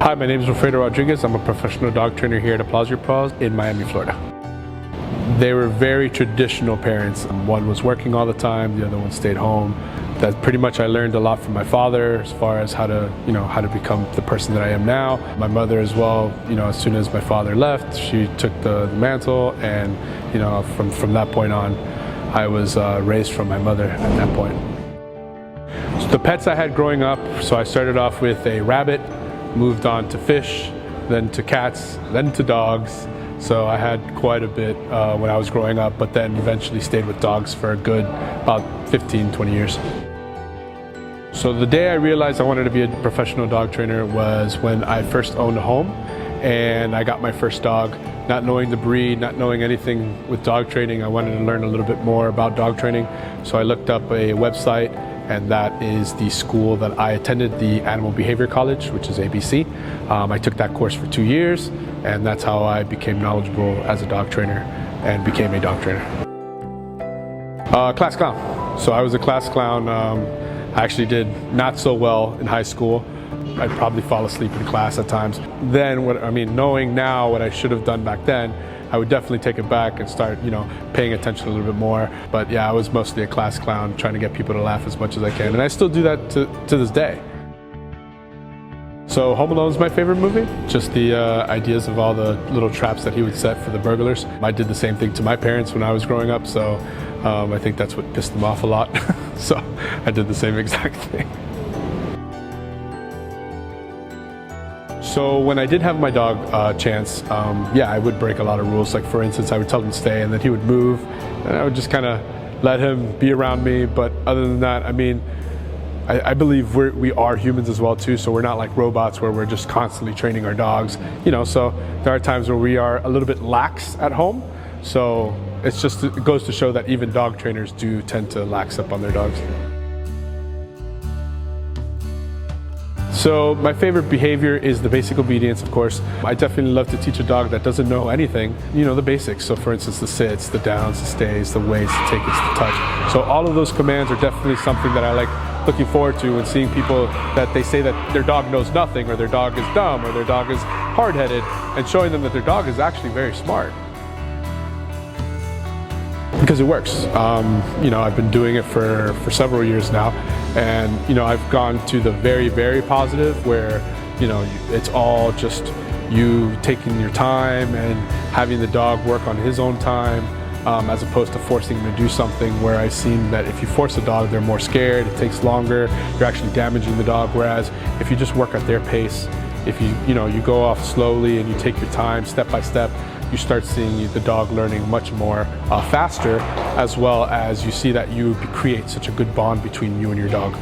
Hi, my name is Wilfredo Rodriguez. I'm a professional dog trainer here at Applause Your Paws in Miami, Florida. They were very traditional parents. One was working all the time, the other one stayed home. That pretty much I learned a lot from my father as far as how to become the person that I am now. My mother as well, as soon as my father left, she took the mantle, and from that point on, I was raised from my mother at that point. So the pets I had growing up, so I started off with a rabbit, moved on to fish, then to cats, then to dogs. So I had quite a bit when I was growing up, but then eventually stayed with dogs for a good about 15, 20 years. So the day I realized I wanted to be a professional dog trainer was when I first owned a home and I got my first dog. Not knowing the breed, not knowing anything with dog training, I wanted to learn a little bit more about dog training. So I looked up a website, and that is the school that I attended, the Animal Behavior College, which is ABC. I took that course for 2 years, and that's how I became knowledgeable as a dog trainer and became a dog trainer. Class clown. So I was a class clown. I actually did not so well in high school. I'd probably fall asleep in class at times. Then, knowing now what I should have done back then, I would definitely take it back and start, paying attention a little bit more. But yeah, I was mostly a class clown, trying to get people to laugh as much as I can. And I still do that to this day. So Home Alone is my favorite movie. Just the ideas of all the little traps that he would set for the burglars. I did the same thing to my parents when I was growing up, so I think that's what pissed them off a lot. So I did the same exact thing. So when I did have my dog Chance, I would break a lot of rules. Like for instance, I would tell him to stay and then he would move and I would just kind of let him be around me. But other than that, I believe we are humans as well too. So we're not like robots where we're just constantly training our dogs, so there are times where we are a little bit lax at home. So it goes to show that even dog trainers do tend to lax up on their dogs. So my favorite behavior is the basic obedience, of course. I definitely love to teach a dog that doesn't know anything, the basics. So for instance, the sits, the downs, the stays, the waits, the take it's the touch. So all of those commands are definitely something that I like looking forward to, and seeing people that they say that their dog knows nothing, or their dog is dumb, or their dog is hard-headed, and showing them that their dog is actually very smart. Because it works. I've been doing it for several years now, and I've gone to the very, very positive where it's all just you taking your time and having the dog work on his own time, as opposed to forcing them to do something where I've seen that if you force a dog, they're more scared, it takes longer, you're actually damaging the dog. Whereas if you just work at their pace, if you go off slowly and you take your time step by step, you start seeing the dog learning much more faster, as well as you see that you create such a good bond between you and your dog.